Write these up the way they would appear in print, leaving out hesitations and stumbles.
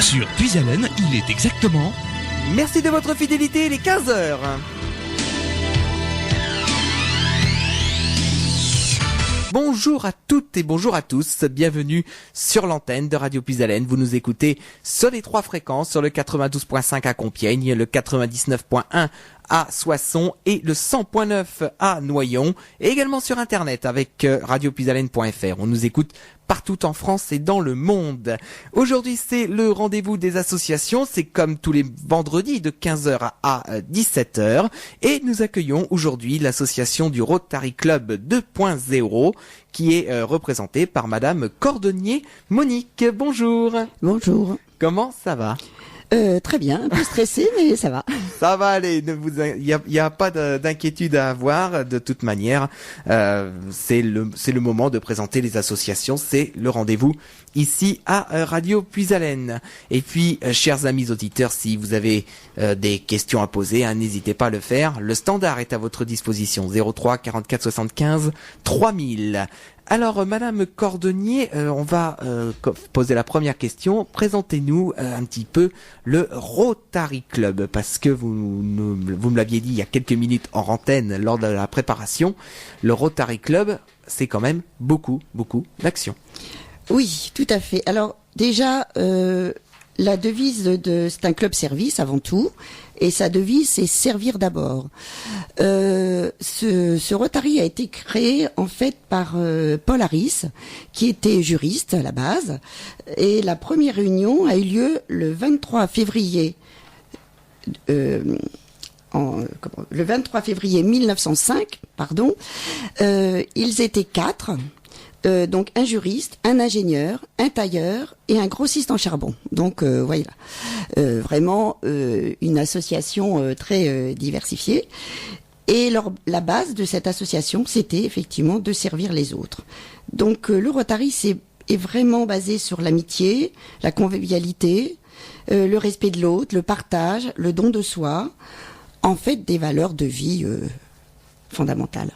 Sur Puisalène, il est exactement... Merci de votre fidélité, il est 15h. Bonjour à toutes et bonjour à tous, bienvenue sur l'antenne de Radio Puisalène. Vous nous écoutez sur les 3 fréquences, sur le 92.5 à Compiègne, le 99.1 à Soissons et le 100.9 à Noyon, et également sur internet avec radiopuisalène.fr. On nous écoute partout en France et dans le monde. Aujourd'hui, c'est le rendez-vous des associations. C'est comme tous les vendredis de 15h à 17h. Et nous accueillons aujourd'hui l'association du Rotary Club 2.0 qui est représentée par Madame Cordonnier Monique. Bonjour. Bonjour. Comment ça va ? Très bien, un peu stressé, mais ça va. Ça va aller, il y a pas d'inquiétude à avoir. De toute manière, c'est le moment de présenter les associations. C'est le rendez-vous ici à Radio Puisalène. Et puis, chers amis auditeurs, si vous avez des questions à poser, n'hésitez pas à le faire. Le standard est à votre disposition, 03 44 75 3000. Alors, Madame Cordonnier, on va poser la première question. Présentez-nous un petit peu le Rotary Club, parce que vous me l'aviez dit il y a quelques minutes en antenne lors de la préparation. Le Rotary Club, c'est quand même beaucoup d'actions. Oui, tout à fait. Alors, déjà, la devise c'est un club service avant tout, et sa devise c'est servir d'abord. Ce Rotary a été créé en fait par Paul Harris, qui était juriste à la base, et la première réunion a eu lieu le 23 février. Le 23 février 1905, pardon. Ils étaient 4. Donc un juriste, un ingénieur, un tailleur et un grossiste en charbon. Donc voilà, vraiment une association très diversifiée. Et la base de cette association, c'était effectivement de servir les autres. Donc le Rotary est vraiment basé sur l'amitié, la convivialité, le respect de l'autre, le partage, le don de soi, en fait des valeurs de vie fondamentales.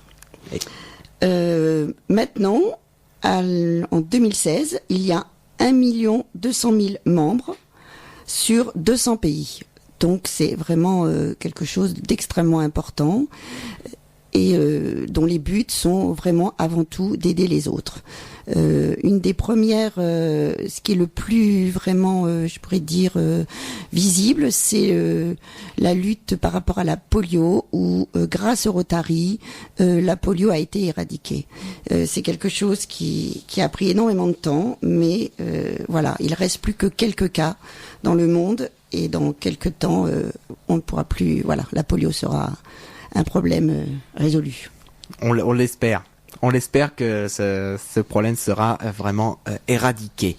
Maintenant, en 2016, il y a 1 200 000 membres sur 200 pays. Donc c'est vraiment quelque chose d'extrêmement important et dont les buts sont vraiment avant tout d'aider les autres. Une des premières, ce qui est le plus vraiment, je pourrais dire, visible, c'est la lutte par rapport à la polio, où grâce au Rotary, la polio a été éradiquée. C'est quelque chose qui a pris énormément de temps, mais voilà, il reste plus que quelques cas dans le monde, et dans quelques temps, on ne pourra plus, voilà, la polio sera un problème résolu. On l'espère. On espère que ce problème sera vraiment éradiqué.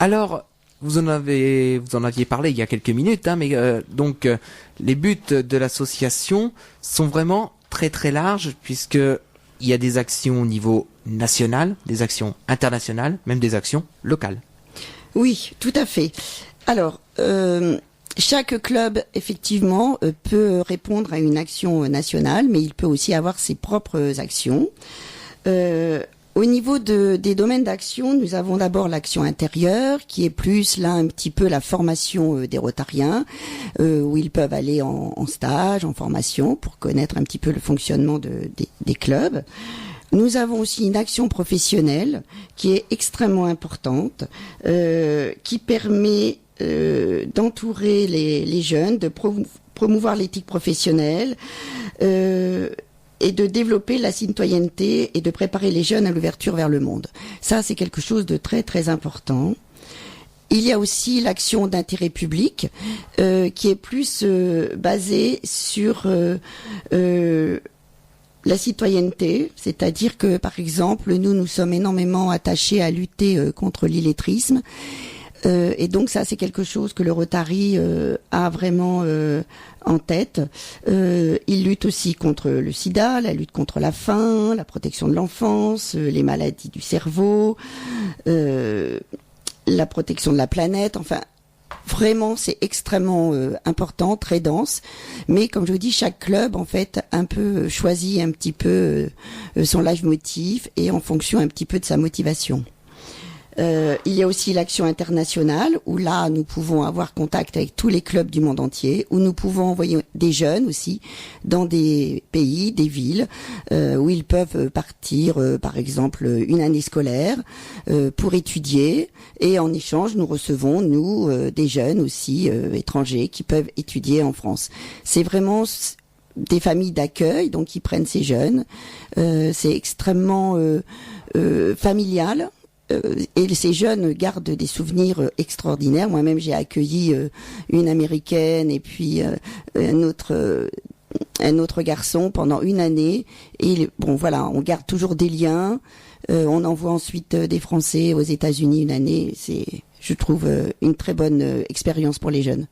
Alors, vous en aviez parlé il y a quelques minutes, mais donc les buts de l'association sont vraiment très très larges, puisque il y a des actions au niveau national, des actions internationales, même des actions locales. Oui, tout à fait. Alors, chaque club, effectivement, peut répondre à une action nationale, mais il peut aussi avoir ses propres actions. Au niveau des domaines d'action, nous avons d'abord l'action intérieure, qui est plus là un petit peu la formation des Rotariens, où ils peuvent aller en stage, en formation, pour connaître un petit peu le fonctionnement des clubs. Nous avons aussi une action professionnelle qui est extrêmement importante, qui permet d'entourer les jeunes, de promouvoir l'éthique professionnelle, et de développer la citoyenneté et de préparer les jeunes à l'ouverture vers le monde. Ça, c'est quelque chose de très très important. Il y a aussi l'action d'intérêt public qui est plus basée sur la citoyenneté, c'est-à-dire que, par exemple, nous sommes énormément attachés à lutter contre l'illettrisme. Et donc ça, c'est quelque chose que le Rotary a vraiment en tête. Il lutte aussi contre le sida, la lutte contre la faim, la protection de l'enfance, les maladies du cerveau, la protection de la planète, enfin... Vraiment, c'est extrêmement important, très dense. Mais comme je vous dis, chaque club, en fait, un peu choisit un petit peu son leitmotiv et en fonction un petit peu de sa motivation. Il y a aussi l'action internationale, où là, nous pouvons avoir contact avec tous les clubs du monde entier, où nous pouvons envoyer des jeunes aussi dans des pays, des villes, où ils peuvent partir, par exemple, une année scolaire pour étudier. Et en échange, nous recevons, nous, des jeunes aussi étrangers qui peuvent étudier en France. C'est vraiment des familles d'accueil, donc qui prennent ces jeunes. C'est extrêmement familial. Et ces jeunes gardent des souvenirs extraordinaires. Moi-même, j'ai accueilli une Américaine et puis un autre garçon pendant une année. Et bon, voilà, on garde toujours des liens. On envoie ensuite des Français aux États-Unis une année. C'est, je trouve, une très bonne expérience pour les jeunes.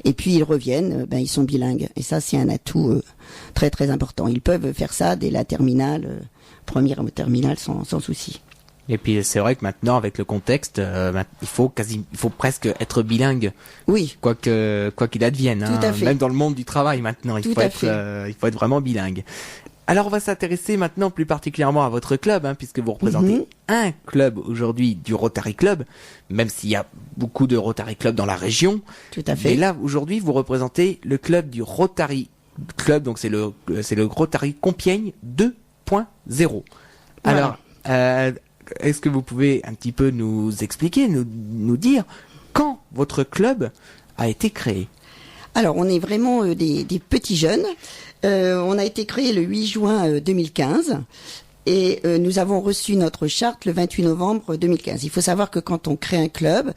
Et puis ils reviennent, ils sont bilingues. Et ça, c'est un atout très très important. Ils peuvent faire ça dès la terminale, première terminale, sans souci. Et puis c'est vrai que maintenant, avec le contexte, il faut presque être bilingue. Oui. Quoi qu'il advienne. Tout à fait. Même dans le monde du travail maintenant, il faut être vraiment bilingue. Alors on va s'intéresser maintenant plus particulièrement à votre club, puisque vous représentez un club aujourd'hui du Rotary Club, même s'il y a beaucoup de Rotary Club dans la région. Tout à fait. Mais là, aujourd'hui, vous représentez le club du Rotary Club, donc c'est le Rotary Compiègne 2.0. Voilà. Alors, est-ce que vous pouvez un petit peu nous expliquer, nous dire quand votre club a été créé? Alors, on est vraiment des petits jeunes. On a été créé le 8 juin 2015 et nous avons reçu notre charte le 28 novembre 2015. Il faut savoir que quand on crée un club,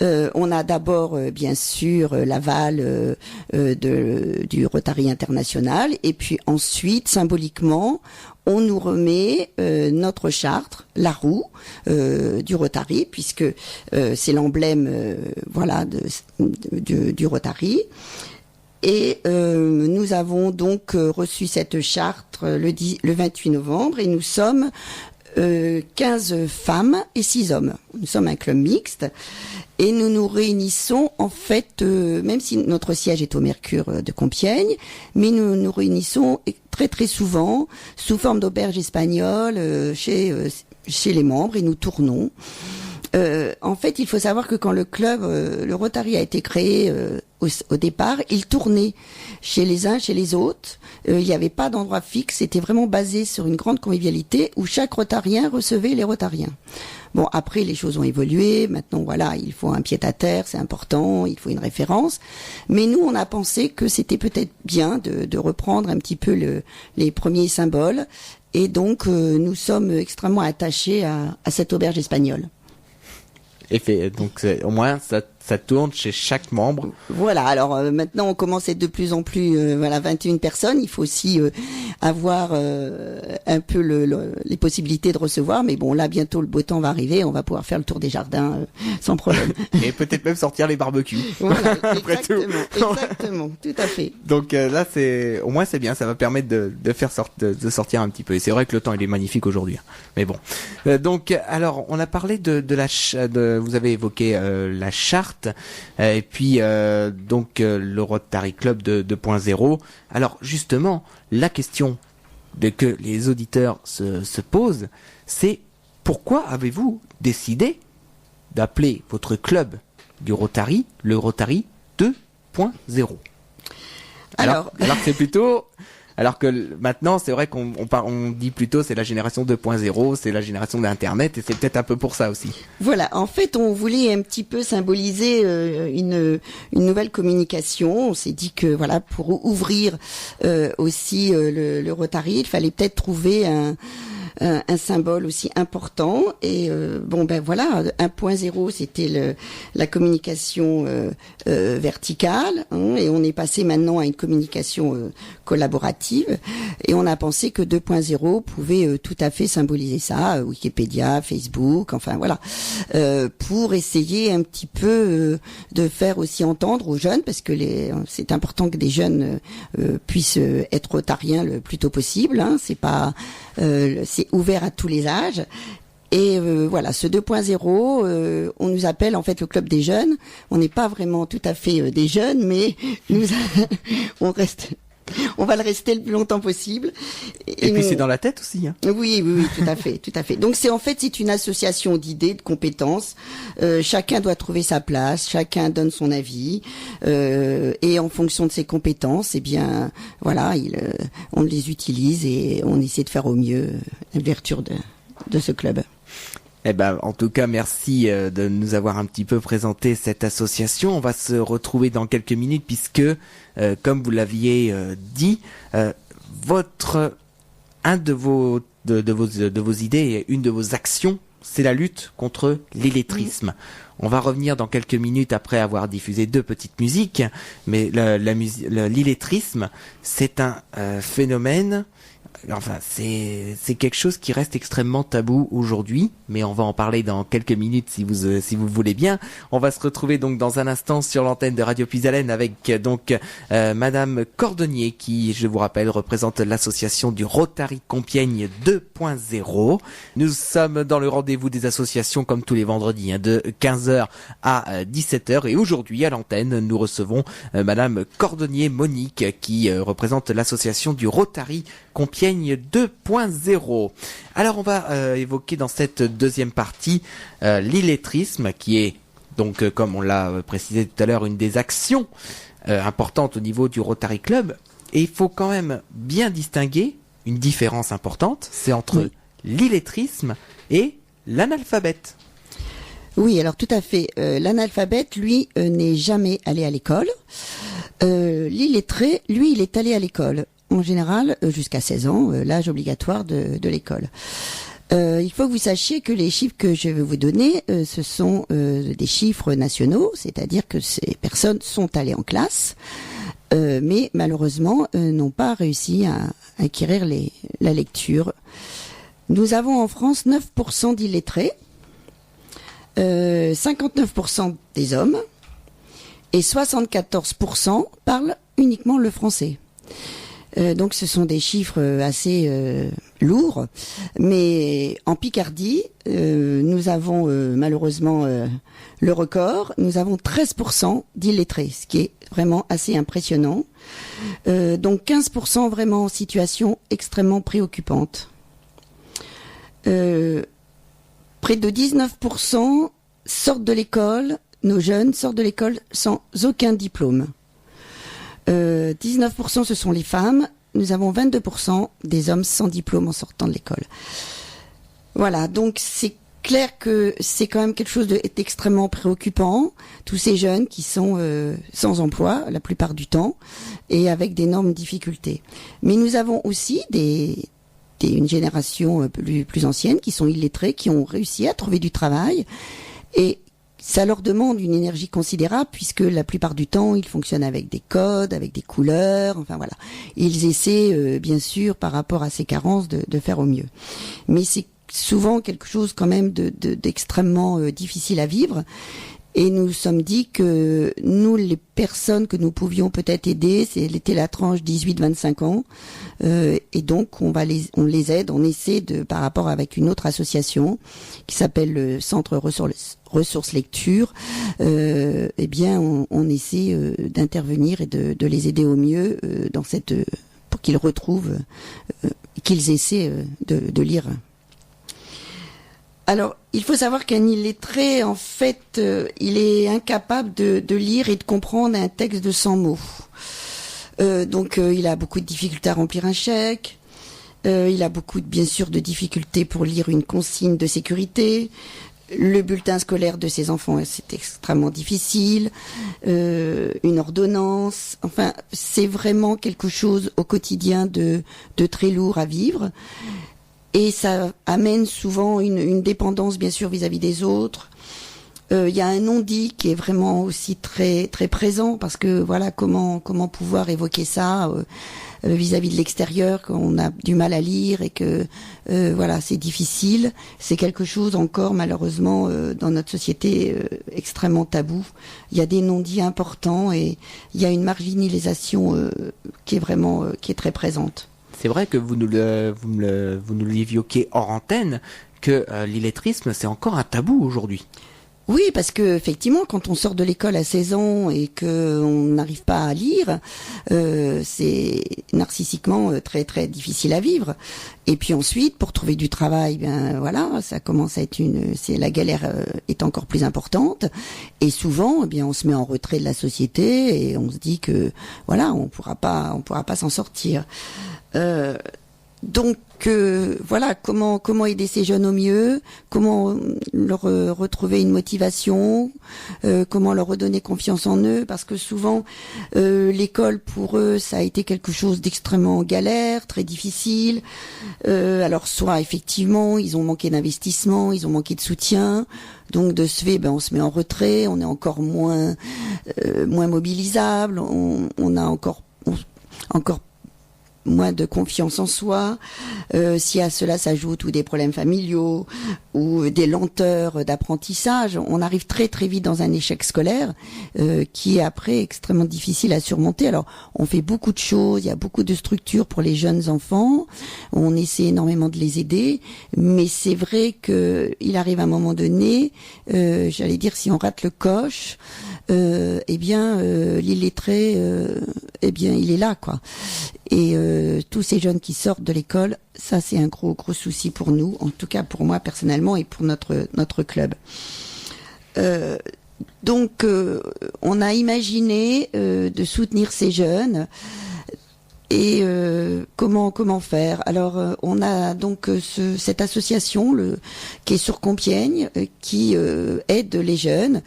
on a d'abord bien sûr l'aval du Rotary International et puis ensuite, symboliquement, on nous remet notre charte, la roue du Rotary, puisque c'est l'emblème du Rotary. Et nous avons donc reçu cette charte le 28 novembre et nous sommes 15 femmes et 6 hommes. Nous sommes un club mixte et nous nous réunissons en fait, même si notre siège est au Mercure de Compiègne, mais nous nous réunissons très très souvent sous forme d'auberge espagnole chez les membres et nous tournons. En fait, il faut savoir que quand le club, le Rotary a été créé au départ, il tournait chez les uns, chez les autres. Il n'y avait pas d'endroit fixe. C'était vraiment basé sur une grande convivialité où chaque Rotarien recevait les Rotariens. Bon, après, les choses ont évolué. Maintenant, voilà, il faut un pied-à-terre, c'est important. Il faut une référence. Mais nous, on a pensé que c'était peut-être bien de reprendre un petit peu les premiers symboles. Et donc, nous sommes extrêmement attachés à cette auberge espagnole. Et donc au moins ça tourne chez chaque membre. Voilà, alors maintenant on commence à être de plus en plus 21 personnes, il faut aussi avoir un peu les possibilités de recevoir, mais bon là bientôt le beau temps va arriver, on va pouvoir faire le tour des jardins sans problème. Et peut-être même sortir les barbecues. Voilà, exactement, tout à fait. Donc là au moins c'est bien, ça va permettre de sortir un petit peu. Et c'est vrai que le temps il est magnifique aujourd'hui. Mais bon. Donc alors on a parlé vous avez évoqué la charte et puis donc le Rotary Club 2.0. Alors justement, la question que les auditeurs se posent, c'est pourquoi avez-vous décidé d'appeler votre club du Rotary le Rotary 2.0? Alors c'est plutôt... Alors que maintenant, c'est vrai qu'on dit plutôt c'est la génération 2.0, c'est la génération d'Internet, et c'est peut-être un peu pour ça aussi. Voilà, en fait, on voulait un petit peu symboliser une nouvelle communication. On s'est dit que voilà, pour ouvrir aussi le Rotary, il fallait peut-être trouver un symbole aussi important et voilà, 1.0 c'était la communication verticale et on est passé maintenant à une communication collaborative et on a pensé que 2.0 pouvait tout à fait symboliser ça, Wikipédia, Facebook, enfin voilà, pour essayer un petit peu de faire aussi entendre aux jeunes, parce que c'est important que des jeunes puissent être rotariens le plus tôt possible, c'est pas c'est ouvert à tous les âges. Et voilà, ce 2.0, on nous appelle en fait le club des jeunes. On n'est pas vraiment tout à fait des jeunes, mais on va le rester le plus longtemps possible. Et puis c'est dans la tête aussi. Hein. Oui, tout à fait, tout à fait. Donc c'est une association d'idées, de compétences. Chacun doit trouver sa place, chacun donne son avis, et en fonction de ses compétences, eh bien, voilà, on les utilise et on essaie de faire au mieux l'ouverture de ce club. Eh ben, en tout cas, merci de nous avoir un petit peu présenté cette association. On va se retrouver dans quelques minutes puisque, comme vous l'aviez dit, une de vos idées et une de vos actions, c'est la lutte contre l'illettrisme. On va revenir dans quelques minutes après avoir diffusé 2 petites musiques, mais l'illettrisme, c'est un phénomène. Enfin, c'est quelque chose qui reste extrêmement tabou aujourd'hui, mais on va en parler dans quelques minutes si vous voulez bien. On va se retrouver donc dans un instant sur l'antenne de Radio Puisalène avec donc Madame Cordonnier qui, je vous rappelle, représente l'association du Rotary Compiègne 2.0. Nous sommes dans le rendez-vous des associations comme tous les vendredis, de 15h à 17h, et aujourd'hui à l'antenne nous recevons Madame Cordonnier Monique qui représente l'association du Rotary Compiègne 2.0. Alors on va évoquer dans cette deuxième partie l'illettrisme qui est donc comme on l'a précisé tout à l'heure une des actions importantes au niveau du Rotary Club, et il faut quand même bien distinguer une différence importante, c'est entre l'illettrisme et l'analphabète. Oui, alors tout à fait. L'analphabète, lui, n'est jamais allé à l'école. L'illettré, lui, il est allé à l'école. En général, jusqu'à 16 ans, l'âge obligatoire de l'école. Il faut que vous sachiez que les chiffres que je vais vous donner, ce sont des chiffres nationaux, c'est-à-dire que ces personnes sont allées en classe, mais malheureusement n'ont pas réussi à acquérir la lecture. Nous avons en France 9% d'illettrés, 59% des hommes, et 74% parlent uniquement le français. Donc ce sont des chiffres assez lourds, mais en Picardie, nous avons malheureusement le record. Nous avons 13% d'illettrés, ce qui est vraiment assez impressionnant. Donc 15% vraiment en situation extrêmement préoccupante. Près de 19% sortent de l'école, nos jeunes sortent de l'école sans aucun diplôme. 19% ce sont les femmes, nous avons 22% des hommes sans diplôme en sortant de l'école. Voilà, donc c'est clair que c'est quand même quelque chose d'extrêmement préoccupant, tous ces jeunes qui sont sans emploi la plupart du temps et avec d'énormes difficultés. Mais nous avons aussi une génération plus ancienne qui sont illettrés, qui ont réussi à trouver du travail, et ça leur demande une énergie considérable puisque la plupart du temps, ils fonctionnent avec des codes, avec des couleurs, enfin voilà. Ils essaient, bien sûr, par rapport à ces carences, de faire au mieux. Mais c'est souvent quelque chose quand même d'extrêmement difficile à vivre. Et nous nous sommes dit que nous, les personnes que nous pouvions peut-être aider, c'était la tranche 18-25 ans. Et donc, on les aide, on essaie par rapport avec une autre association qui s'appelle le Centre Ressources Lecture, eh bien, on essaie d'intervenir et de les aider au mieux pour qu'ils retrouvent, qu'ils essaient de lire. Alors, il faut savoir qu'un illettré, en fait, il est incapable de lire et de comprendre un texte de 100 mots. Donc, il a beaucoup de difficultés à remplir un chèque. Il a beaucoup, bien sûr, de difficultés pour lire une consigne de sécurité. Le bulletin scolaire de ses enfants, c'est extrêmement difficile. Une ordonnance. Enfin, c'est vraiment quelque chose au quotidien de très lourd à vivre. Et ça amène souvent une dépendance, bien sûr, vis-à-vis des autres. Il y a un non-dit qui est vraiment aussi très très présent, parce que voilà, comment pouvoir évoquer ça vis-à-vis de l'extérieur, quand on a du mal à lire et que voilà, c'est difficile. C'est quelque chose encore malheureusement dans notre société extrêmement tabou. Il y a des non-dits importants et il y a une marginalisation qui est très présente. C'est vrai que vous nous l'évoquiez hors antenne, que l'illettrisme, c'est encore un tabou aujourd'hui. Oui, parce que effectivement, quand on sort de l'école à 16 ans et que on n'arrive pas à lire, c'est narcissiquement très très difficile à vivre. Et puis ensuite, pour trouver du travail, ben voilà, ça commence à être la galère est encore plus importante. Et souvent, eh bien, on se met en retrait de la société et on se dit que voilà, on pourra pas s'en sortir. Donc voilà, comment aider ces jeunes au mieux, comment leur retrouver une motivation, comment leur redonner confiance en eux, parce que souvent l'école pour eux ça a été quelque chose d'extrêmement galère, très difficile. Alors soit effectivement ils ont manqué d'investissement, ils ont manqué de soutien, donc de ce fait on se met en retrait, on est encore moins mobilisable, on a encore moins de confiance en soi. Si à cela s'ajoutent ou des problèmes familiaux ou des lenteurs d'apprentissage, on arrive très très vite dans un échec scolaire qui est après extrêmement difficile à surmonter. Alors on fait beaucoup de choses, il y a beaucoup de structures pour les jeunes enfants, on essaie énormément de les aider, mais c'est vrai que il arrive un moment donné, j'allais dire si on rate le coche, l'illettré, il est là quoi. Et tous ces jeunes qui sortent de l'école, ça c'est un gros souci pour nous, en tout cas pour moi personnellement et pour notre club. Donc on a imaginé de soutenir ces jeunes. Et comment faire? Alors on a donc cette association qui est sur Compiègne qui aide les jeunes.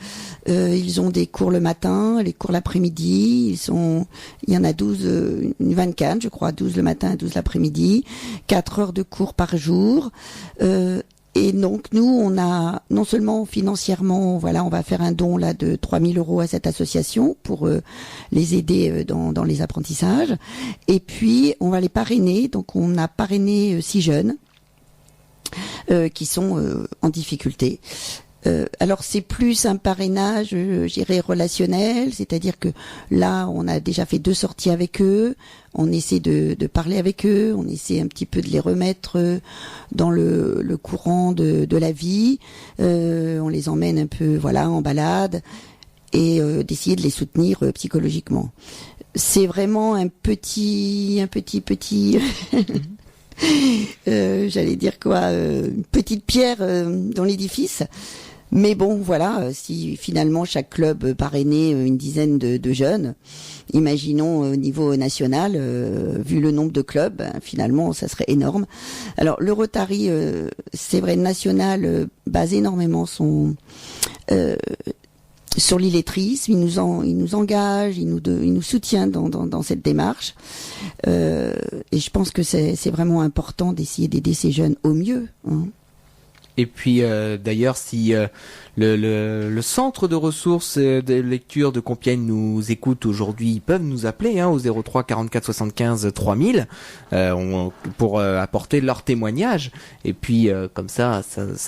Ils ont des cours le matin, les cours l'après-midi. Il y en a 24 je crois, 12 le matin, 12 l'après-midi, 4 heures de cours par jour. Et donc nous, on a non seulement financièrement, voilà, on va faire un don là de 3 000 € à cette association pour les aider dans les apprentissages. Et puis on va les parrainer. Donc on a parrainé 6 jeunes qui sont en difficulté. Alors c'est plus un parrainage, je dirais relationnel, c'est-à-dire que là on a déjà fait 2 sorties avec eux, on essaie de parler avec eux, on essaie un petit peu de les remettre dans le courant de la vie, on les emmène un peu voilà en balade et d'essayer de les soutenir psychologiquement. C'est vraiment un petit j'allais dire quoi, une petite pierre dans l'édifice. Mais bon, voilà, si finalement chaque club parrainait une dizaine de jeunes, imaginons au niveau national, vu le nombre de clubs, finalement ça serait énorme. Alors le Rotary, c'est vrai, national, base énormément sur l'illettrisme, il nous engage, il nous soutient dans cette démarche. Et je pense que c'est vraiment important d'essayer d'aider ces jeunes au mieux. Hein. Et puis d'ailleurs, si le centre de ressources de lecture de Compiègne nous écoute aujourd'hui, ils peuvent nous appeler au 03 44 75 3000 pour apporter leur témoignage. Et puis comme ça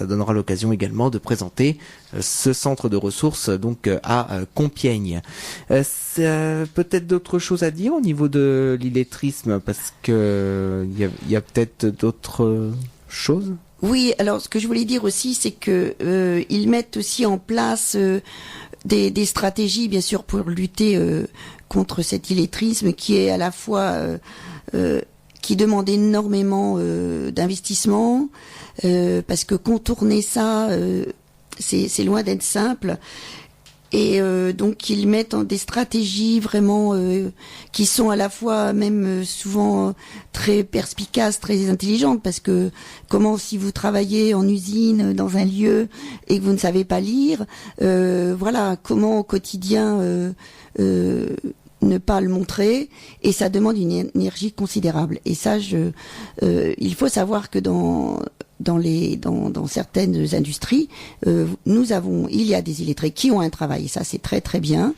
donnera l'occasion également de présenter ce centre de ressources donc à Compiègne. Peut-être d'autres choses à dire au niveau de l'illettrisme, parce que il y a peut-être d'autres choses. Oui, alors ce que je voulais dire aussi, c'est que ils mettent aussi en place des stratégies, bien sûr, pour lutter contre cet illettrisme qui est à la fois qui demande énormément d'investissement, parce que contourner ça, c'est loin d'être simple. Et donc ils mettent des stratégies vraiment qui sont à la fois même souvent très perspicaces, très intelligentes, parce que comment si vous travaillez en usine dans un lieu et que vous ne savez pas lire, voilà, comment au quotidien ne pas le montrer, et ça demande une énergie considérable. Et ça, il faut savoir que dans certaines industries, il y a des illettrés qui ont un travail, et ça c'est très très bien,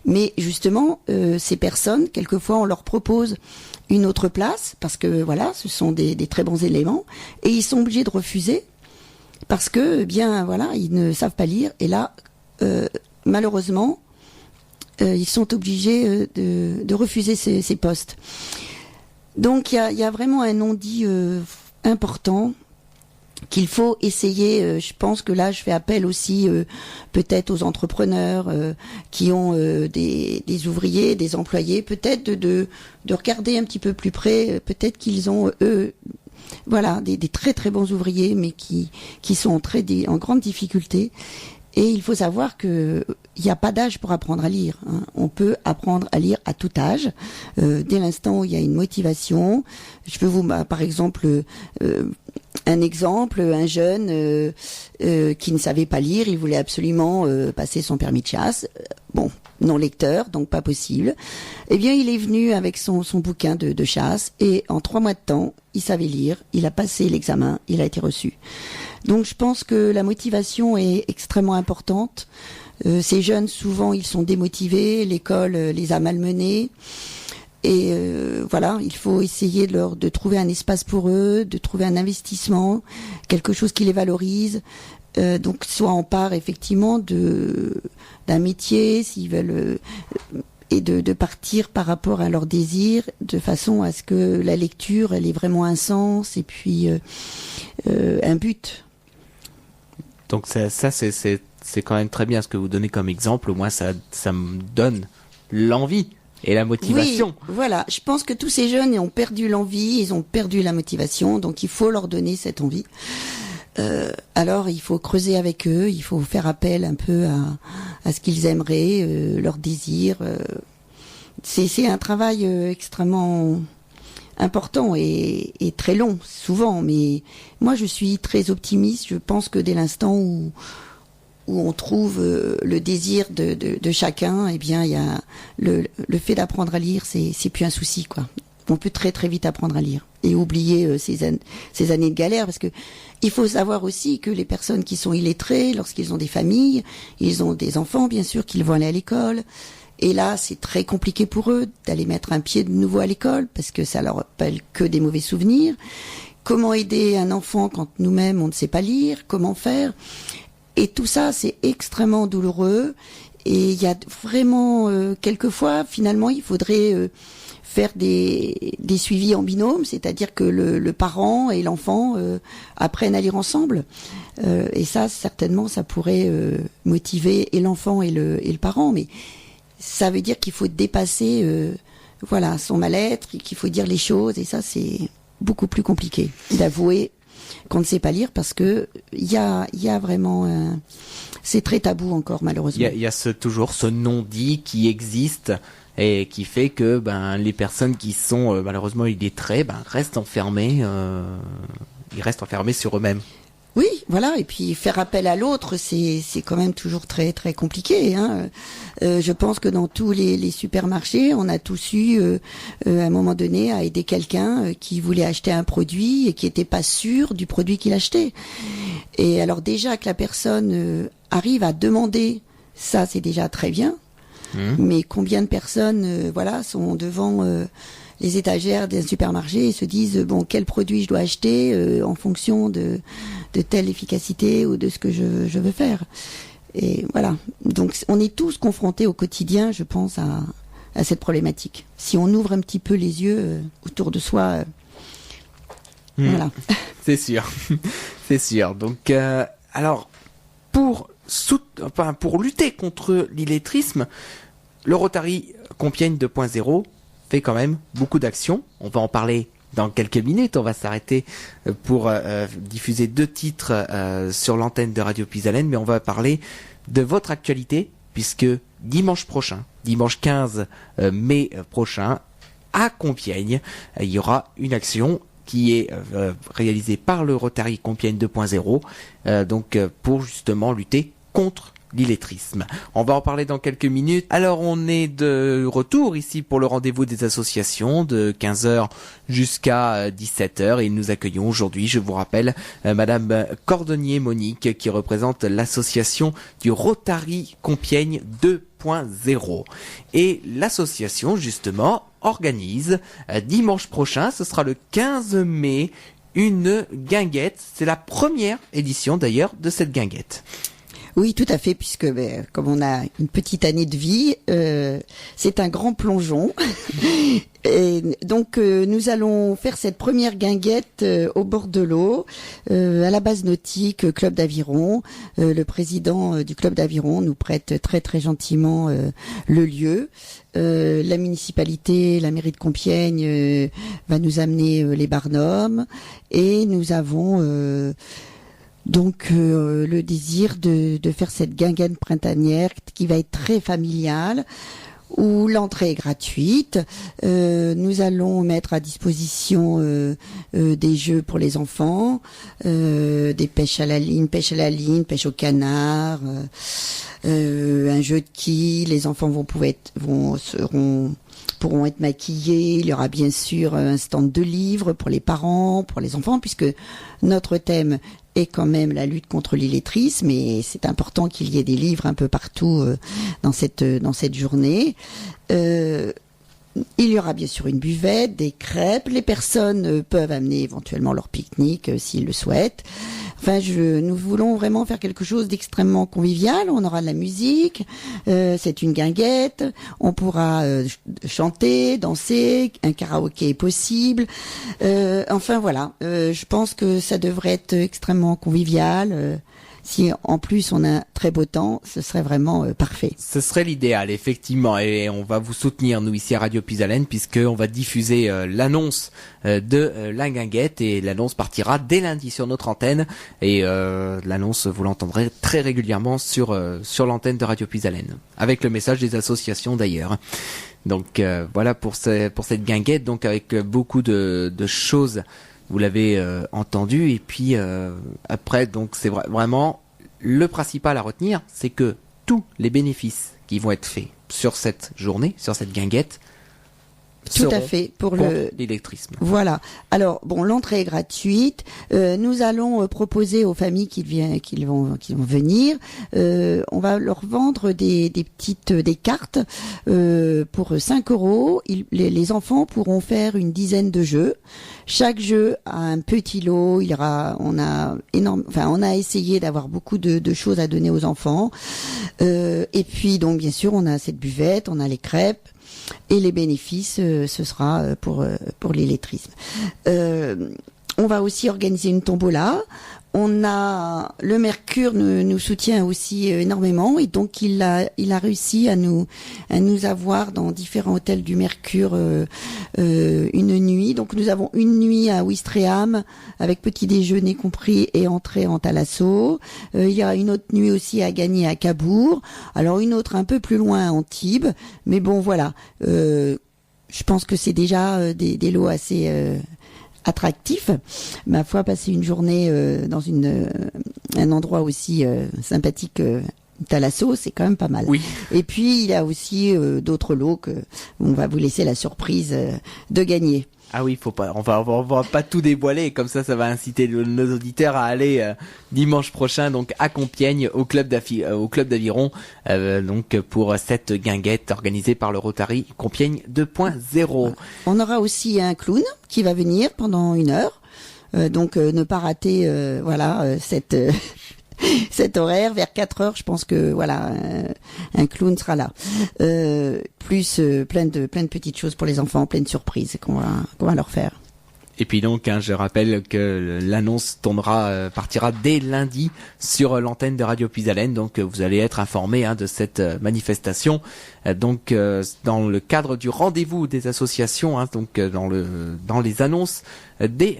mais justement ces personnes, quelquefois on leur propose une autre place, parce que voilà, ce sont des très bons éléments, et ils sont obligés de refuser, parce que bien voilà, ils ne savent pas lire, et là malheureusement ils sont obligés de refuser ces postes. Donc il y a vraiment un non-dit important. qu'il faut essayer, je pense que là je fais appel aussi peut-être aux entrepreneurs qui ont des ouvriers, des employés, peut-être de regarder un petit peu plus près, peut-être qu'ils ont eux voilà des très très bons ouvriers mais qui sont en grande difficulté. Et il faut savoir que il n'y a pas d'âge pour apprendre à lire. Hein. On peut apprendre à lire à tout âge, dès l'instant où il y a une motivation. Je peux vous, par exemple, un jeune qui ne savait pas lire, il voulait absolument passer son permis de chasse. Bon, non lecteur, donc pas possible. Eh bien, il est venu avec son bouquin de chasse et en 3 mois de temps, il savait lire, il a passé l'examen, il a été reçu. Donc je pense que la motivation est extrêmement importante. Ces jeunes, souvent, ils sont démotivés, l'école les a malmenés. Et voilà, il faut essayer de trouver un espace pour eux, de trouver un investissement, quelque chose qui les valorise. Donc soit on part effectivement d'un métier, s'ils veulent... et de partir par rapport à leurs désirs, de façon à ce que la lecture, elle ait vraiment un sens et puis un but. Donc ça c'est quand même très bien ce que vous donnez comme exemple. Au moins ça me donne l'envie et la motivation. Oui, voilà. Je pense que tous ces jeunes ont perdu l'envie, ils ont perdu la motivation, donc il faut leur donner cette envie. Alors il faut creuser avec eux, il faut faire appel un peu à ce qu'ils aimeraient, leurs désirs. C'est un travail extrêmement important et très long, souvent. Mais moi, je suis très optimiste. Je pense que dès l'instant où on trouve le désir de chacun, eh bien, il y a le fait d'apprendre à lire, c'est plus un souci, quoi. On peut très très vite apprendre à lire et oublier ces années de galère, parce que il faut savoir aussi que les personnes qui sont illettrées, lorsqu'ils ont des familles, ils ont des enfants bien sûr qu'ils vont aller à l'école, et là c'est très compliqué pour eux d'aller mettre un pied de nouveau à l'école parce que ça leur rappelle que des mauvais souvenirs. Comment aider un enfant quand nous-mêmes on ne sait pas lire, comment faire? Et tout ça c'est extrêmement douloureux, et il y a vraiment quelquefois finalement il faudrait faire des suivis en binôme, c'est-à-dire que le parent et l'enfant apprennent à lire ensemble. Et ça, certainement, ça pourrait motiver et l'enfant et le parent. Mais ça veut dire qu'il faut dépasser voilà, son mal-être, qu'il faut dire les choses. Et ça, c'est beaucoup plus compliqué d'avouer qu'on ne sait pas lire, parce que il y a vraiment... c'est très tabou encore, malheureusement. Il y a toujours ce non-dit qui existe et qui fait que les personnes qui sont malheureusement illettrées restent enfermées, ils restent enfermés sur eux-mêmes. Oui, voilà, et puis faire appel à l'autre, c'est quand même toujours très très compliqué. Hein. Je pense que dans tous les supermarchés, on a tous eu à un moment donné à aider quelqu'un qui voulait acheter un produit et qui n'était pas sûr du produit qu'il achetait. Et alors déjà que la personne arrive à demander, ça c'est déjà très bien. Mais combien de personnes sont devant les étagères d'un supermarché et se disent bon, quel produit je dois acheter en fonction de telle efficacité ou de ce que je veux faire. Et voilà, donc on est tous confrontés au quotidien, je pense, à cette problématique. Si on ouvre un petit peu les yeux autour de soi, voilà. C'est sûr, c'est sûr. Donc alors pour lutter contre l'illettrisme, le Rotary Compiègne 2.0 fait quand même beaucoup d'actions. On va en parler dans quelques minutes. On va s'arrêter pour diffuser 2 titres sur l'antenne de Radio Puisalène, mais on va parler de votre actualité, puisque dimanche 15 mai prochain, à Compiègne, il y aura une action qui est réalisée par le Rotary Compiègne 2.0, donc pour justement lutter contre l'illettrisme. On va en parler dans quelques minutes. Alors on est de retour ici pour le rendez-vous des associations de 15h jusqu'à 17h, et nous accueillons aujourd'hui, je vous rappelle, Madame Cordonnier Monique, qui représente l'association du Rotary Compiègne 2.0. Et l'association justement organise dimanche prochain, ce sera le 15 mai, une guinguette. C'est la première édition d'ailleurs de cette guinguette. Oui, tout à fait, puisque comme on a une petite année de vie, c'est un grand plongeon. Et donc nous allons faire cette première guinguette au bord de l'eau, à la base nautique Club d'Aviron. Le président du Club d'Aviron nous prête très très gentiment le lieu. La municipalité, la mairie de Compiègne va nous amener les barnums, et nous avons donc le désir de faire cette guinguette printanière qui va être très familiale, où l'entrée est gratuite. Nous allons mettre à disposition des jeux pour les enfants, des pêches à la ligne, pêche au canard, un jeu de quilles. Les enfants pourront être maquillés. Il y aura bien sûr un stand de livres pour les parents, pour les enfants, puisque notre thème est quand même la lutte contre l'illettrisme, et c'est important qu'il y ait des livres un peu partout dans cette journée. Il y aura bien sûr une buvette, des crêpes. Les personnes peuvent amener éventuellement leur pique-nique s'ils le souhaitent. Enfin, nous voulons vraiment faire quelque chose d'extrêmement convivial. On aura de la musique, c'est une guinguette, on pourra chanter, danser, un karaoké est possible. Enfin voilà, je pense que ça devrait être extrêmement convivial. Si en plus on a un très beau temps, ce serait vraiment parfait. Ce serait l'idéal, effectivement, et on va vous soutenir, nous, ici à Radio Puisalène, puisqu'on va diffuser l'annonce de la guinguette, et l'annonce partira dès lundi sur notre antenne, et l'annonce, vous l'entendrez très régulièrement sur l'antenne de Radio Puisalène, avec le message des associations d'ailleurs. Donc voilà pour cette guinguette, donc avec beaucoup de choses. Vous l'avez entendu, et puis après, donc c'est vraiment le principal à retenir, c'est que tous les bénéfices qui vont être faits sur cette journée, sur cette guinguette, tout à fait, pour l'électrisme. Voilà. Alors bon, l'entrée est gratuite. Nous allons proposer aux familles qui vont venir. On va leur vendre des cartes pour 5 €. Les enfants pourront faire une dizaine de jeux. Chaque jeu a un petit lot. On a essayé d'avoir beaucoup de choses à donner aux enfants. Et puis donc bien sûr, on a cette buvette, on a les crêpes. Et les bénéfices, ce sera pour l'illettrisme. On va aussi organiser une tombola. Le Mercure nous soutient aussi énormément, et donc il a réussi à nous avoir dans différents hôtels du Mercure une nuit. Donc nous avons une nuit à Ouistreham avec petit déjeuner compris et entrée en Thalasso. Il y a une autre nuit aussi à gagner à Cabourg. Alors une autre un peu plus loin à Antibes. Mais bon voilà, je pense que c'est déjà des lots assez attractif. Ma foi, passer une journée dans un endroit aussi sympathique Thalasso, c'est quand même pas mal. Oui. Et puis il y a aussi d'autres lots que on va vous laisser la surprise de gagner. Ah oui, on va pas tout dévoiler, comme ça va inciter nos auditeurs à aller dimanche prochain donc à Compiègne au club d'Aviron, donc pour cette guinguette organisée par le Rotary Compiègne 2.0. On aura aussi un clown qui va venir pendant 1 heure. Donc ne pas rater cet horaire vers 4 heures. Je pense que voilà, un clown sera là. Plus plein de petites choses pour les enfants, plein de surprises qu'on va leur faire. Et puis donc, je rappelle que l'annonce partira dès lundi sur l'antenne de Radio Puisalène. Donc, vous allez être informés de cette manifestation. Donc, dans le cadre du rendez-vous des associations, donc dans les annonces des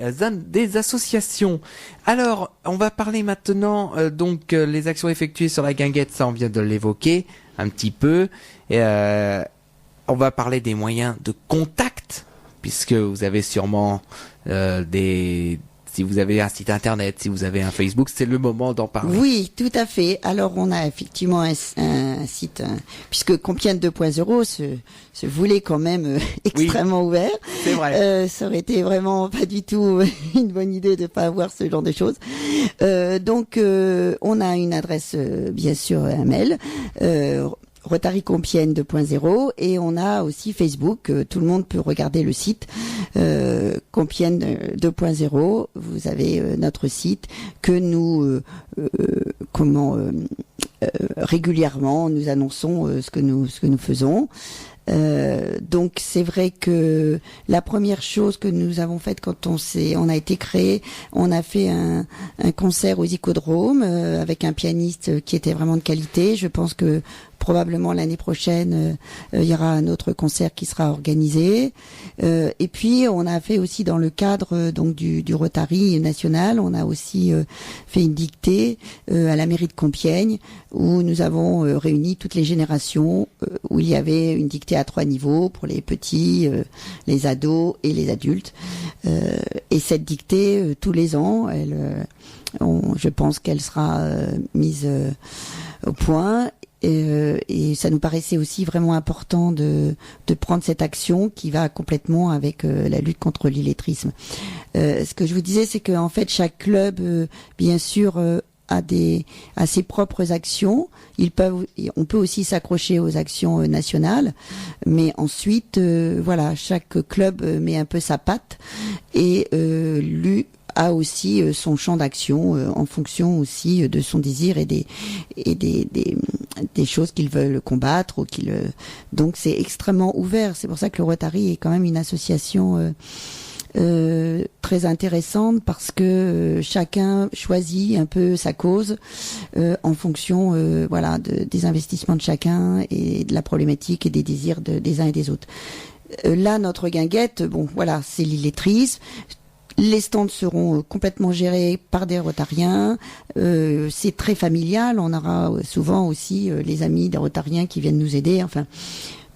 associations. Alors, on va parler maintenant donc les actions effectuées sur la guinguette. Ça, on vient de l'évoquer un petit peu. On va parler des moyens de contact, puisque vous avez sûrement si vous avez un site internet, si vous avez un Facebook, c'est le moment d'en parler. Oui, tout à fait. Alors on a effectivement un site, puisque Compiègne 2.0 se voulait quand même extrêmement ouvert. C'est vrai. Ça aurait été vraiment pas du tout une bonne idée de pas avoir ce genre de choses. Donc on a une adresse, bien sûr, un mail. Rotary Compiègne 2.0, et on a aussi Facebook. Tout le monde peut regarder le site Compiègne 2.0. Vous avez notre site que nous régulièrement, nous annonçons ce que nous faisons. Donc c'est vrai que la première chose que nous avons faite quand on a été créé, on a fait un concert aux Hippodromes avec un pianiste qui était vraiment de qualité. Je pense que probablement l'année prochaine il y aura un autre concert qui sera organisé. Et puis on a fait aussi dans le cadre donc du Rotary national, on a aussi fait une dictée à la mairie de Compiègne où nous avons réuni toutes les générations, où il y avait une dictée à 3 niveaux pour les petits, les ados et les adultes. Et cette dictée, tous les ans, je pense qu'elle sera mise au point. Et ça nous paraissait aussi vraiment important de prendre cette action qui va complètement avec la lutte contre l'illettrisme. Ce que je vous disais, c'est qu'en fait chaque club, bien sûr, a ses propres actions. On peut aussi s'accrocher aux actions nationales, mais ensuite, voilà, chaque club met un peu sa patte et lui a aussi son champ d'action en fonction aussi de son désir et des choses qu'ils veulent combattre donc c'est extrêmement ouvert. C'est pour ça que le Rotary est quand même une association très intéressante parce que chacun choisit un peu sa cause en fonction des investissements de chacun et de la problématique et des désirs des uns et des autres. Là, notre guinguette, c'est l'illettrisme. Les stands seront complètement gérés par des rotariens. C'est très familial. On aura souvent aussi les amis des rotariens qui viennent nous aider. Enfin,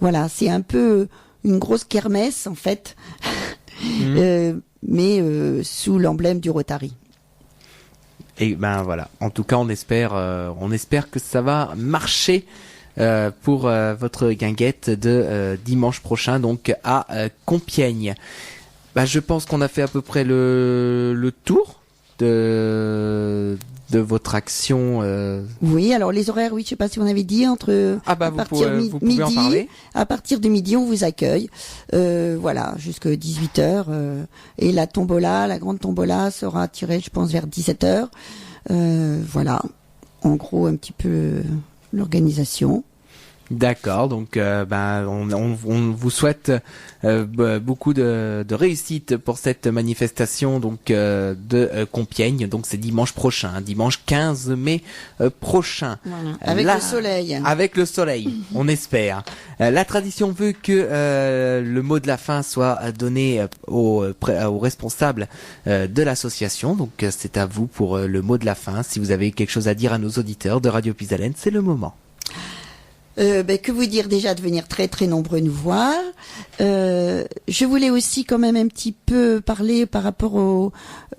voilà, c'est un peu une grosse kermesse en fait, mais sous l'emblème du Rotary. Et ben voilà. En tout cas, on espère que ça va marcher. Pour votre guinguette de dimanche prochain, donc à Compiègne. Je pense qu'on a fait à peu près le tour de votre action. Oui, alors les horaires, oui, je sais pas si on avait dit vous pouvez en parler. À partir de midi, on vous accueille, jusqu'à 18h. Et la grande tombola sera tirée, je pense, vers 17h. Voilà, en gros, un petit peu l'organisation. D'accord, donc on vous souhaite beaucoup de réussite pour cette manifestation donc de Compiègne. Donc c'est dimanche prochain, dimanche 15 mai prochain. Voilà. Avec le soleil. Avec le soleil, on espère. La tradition veut que le mot de la fin soit donné aux responsables de l'association. Donc c'est à vous pour le mot de la fin. Si vous avez quelque chose à dire à nos auditeurs de Radio Pisalène, c'est le moment. Que vous dire déjà de venir très très nombreux nous voir. Je voulais aussi quand même un petit peu parler par rapport au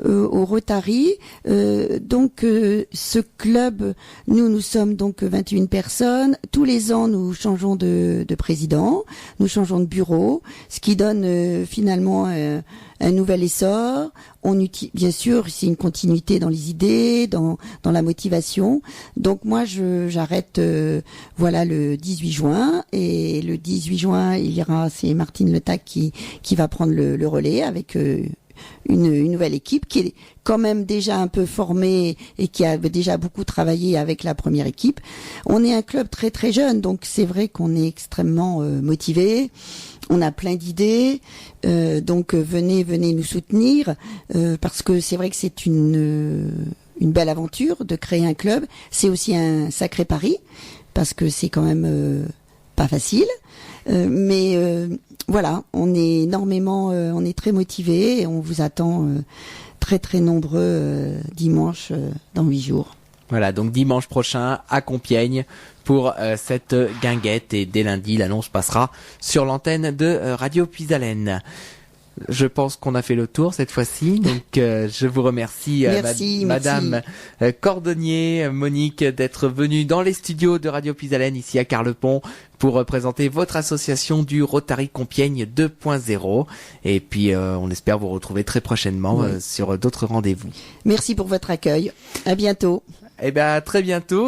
Rotary. Ce club, nous sommes donc 21 personnes. Tous les ans, nous changeons de président, nous changeons de bureau, ce qui donne finalement un nouvel essor. Bien sûr, c'est une continuité dans les idées, dans la motivation. Donc moi, j'arrête le 18 juin. Et le 18 juin, c'est Martine Letac qui va prendre le relais avec une nouvelle équipe qui est quand même déjà un peu formée et qui a déjà beaucoup travaillé avec la première équipe. On est un club très très jeune, donc c'est vrai qu'on est extrêmement motivé. On a plein d'idées, donc venez nous soutenir parce que c'est vrai que c'est une belle aventure de créer un club. C'est aussi un sacré pari parce que c'est quand même pas facile. Voilà, on est on est très motivés et on vous attend très très nombreux dimanche dans 8 jours. Voilà, donc dimanche prochain à Compiègne pour cette guinguette et dès lundi, l'annonce passera sur l'antenne de Radio Pisalène. Je pense qu'on a fait le tour cette fois-ci, donc je vous remercie, Madame Cordonnier, Monique, d'être venue dans les studios de Radio Pisalène ici à Carlepont pour présenter votre association du Rotary Compiègne 2.0. Et puis on espère vous retrouver très prochainement sur d'autres rendez-vous. Merci pour votre accueil. À bientôt. Eh bien, à très bientôt.